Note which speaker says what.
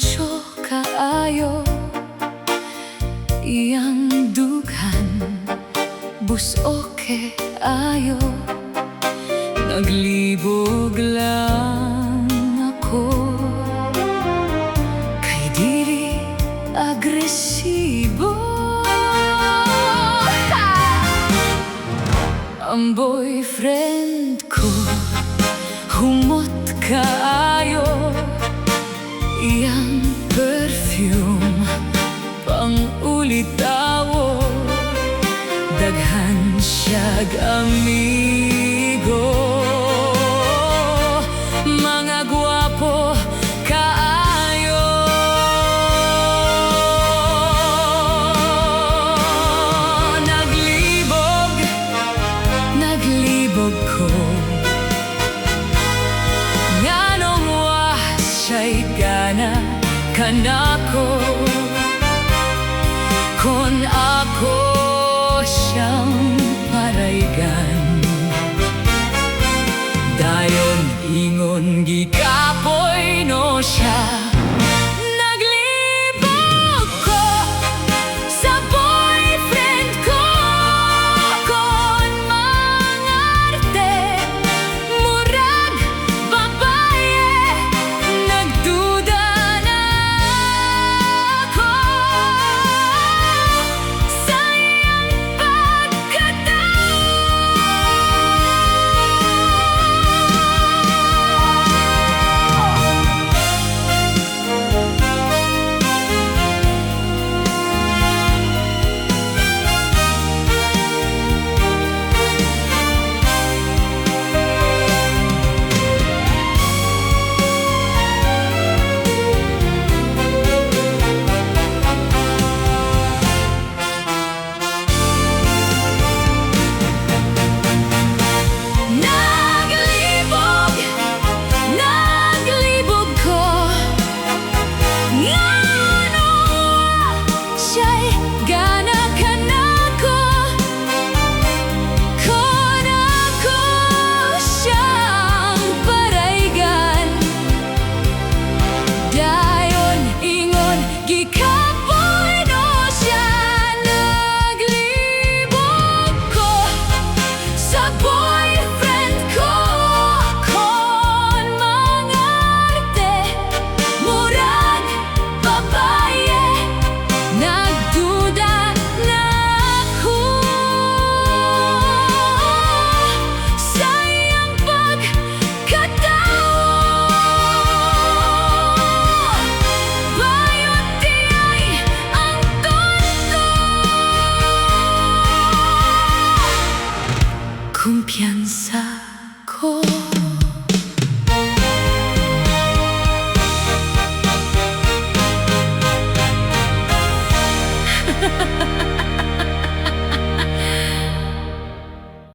Speaker 1: mucho kaayo iyang dughan busoke ayo naglibog lang ako kay dili agresibo. Ang boyfriend ko humot kaayo iyang perfume pang ulitawo daghan siyag amigo mga gwapo kaayo. Naglibog ko nganong wa siya'y gana kanako kon ako siyang paraygan dayon ingon gikapoy no siya. Naglibog ko sa boyfriend ko kon mangarte murag babae nagduda na ako sa iyang pagkatao. Naglibog ko ngano siya'y gana kanako kon ako siyang paraygan dayon ingon gikapoy no siya. Naglibog ko sa boyfriend ko kon mangarte murag babae nagduda na ako sa iyang pagkatao. Bayot tiyay ang tonto kumpiyansa ko.